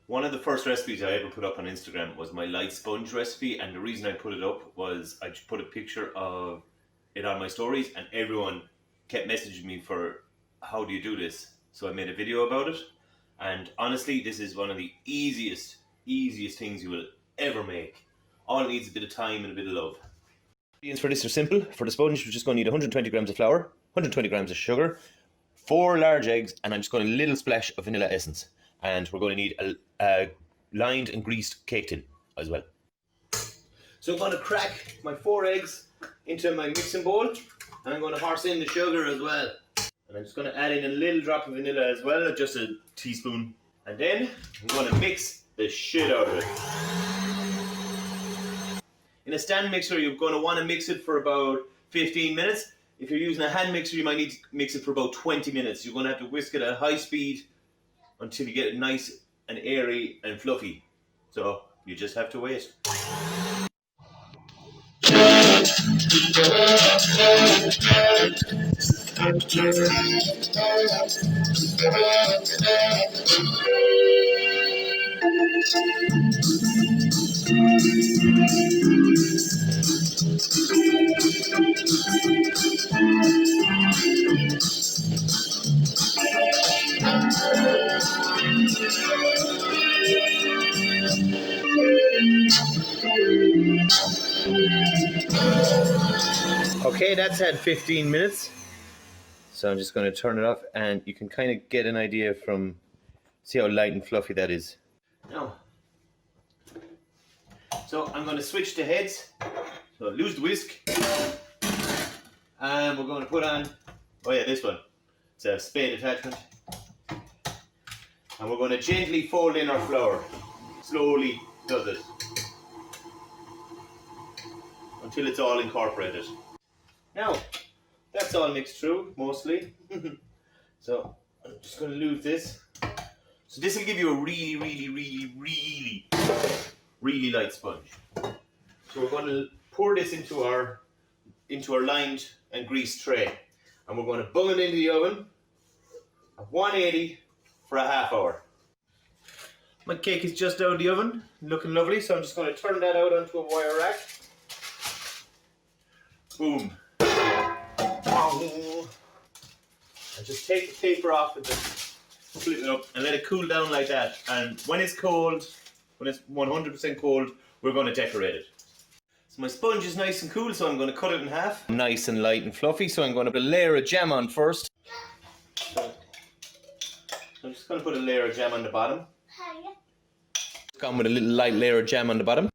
One of the first recipes I ever put up on Instagram was my light sponge recipe, and the reason I put it up was I just put a picture of it on my stories and everyone kept messaging me for how do you do this? So I made a video about it, and honestly this is one of the easiest things you will ever make. All it needs is a bit of time and a bit of love. Ingredients for this are simple. For the sponge we're just going to need 120 grams of flour, 120 grams of sugar, 4 large eggs, and I'm just going to a little splash of vanilla essence. And we're going to need a lined and greased cake tin as well. So I'm going to crack my 4 eggs into my mixing bowl, and I'm going to horse in the sugar as well. And I'm just going to add in a little drop of vanilla as well, just a teaspoon. And then I'm going to mix the shit out of it. In a stand mixer, you're going to want to mix it for about 15 minutes. If you're using a hand mixer, you might need to mix it for about 20 minutes. You're going to have to whisk it at high speed until you get it nice and airy and fluffy. So you just have to wait. Okay, that's had 15 minutes. So I'm just going to turn it off, and you can kind of get an idea from, see how light and fluffy that is. Now, so I'm going to switch the heads. So lose the whisk. And we're going to put on, oh yeah, this one. It's a spade attachment. And we're going to gently fold in our flour. Slowly does it. Until it's all incorporated. Now, that's all mixed through, mostly. So, I'm just going to lose this. So this will give you a really light sponge. So we're going to pour this into our lined and greased tray. And we're going to bung it into the oven at 180 for a half hour. My cake is just out of the oven, looking lovely, so I'm just going to turn that out onto a wire rack. Boom. And just take the paper off and just flip it up and let it cool down like that. And when it's cold, when it's 100% cold, we're going to decorate it. So my sponge is nice and cool, so I'm going to cut it in half. Nice and light and fluffy, so I'm going to put a layer of jam on first. So I'm just going to put a layer of jam on the bottom. Gone with a little light layer of jam on the bottom.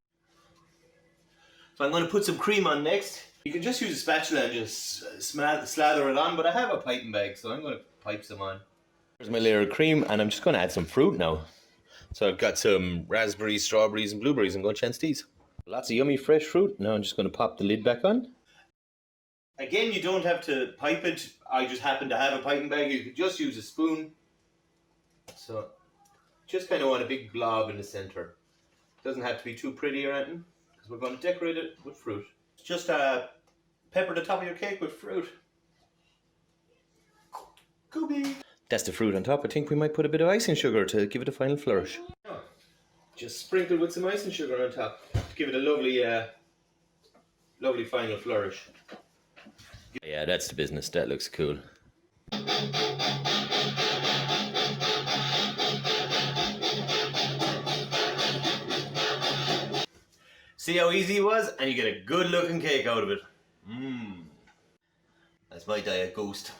So I'm going to put some cream on next. You can just use a spatula and just slather it on, but I have a piping bag, so I'm going to pipe some on. Here's my layer of cream, and I'm just going to add some fruit now. So I've got some raspberries, strawberries, and blueberries. I'm going to chance these. Lots of yummy fresh fruit. Now I'm just going to pop the lid back on. Again, you don't have to pipe it. I just happen to have a piping bag. You could just use a spoon. So just kind of want a big blob in the center. Doesn't have to be too pretty or anything, because we're going to decorate it with fruit. Just pepper the top of your cake with fruit. Gooby. That's the fruit on top. I think we might put a bit of icing sugar to give it a final flourish. Just sprinkle with some icing sugar on top to give it a lovely final flourish. Yeah, that's the business. That looks cool. See how easy it was? And you get a good looking cake out of it. That's my diet ghost.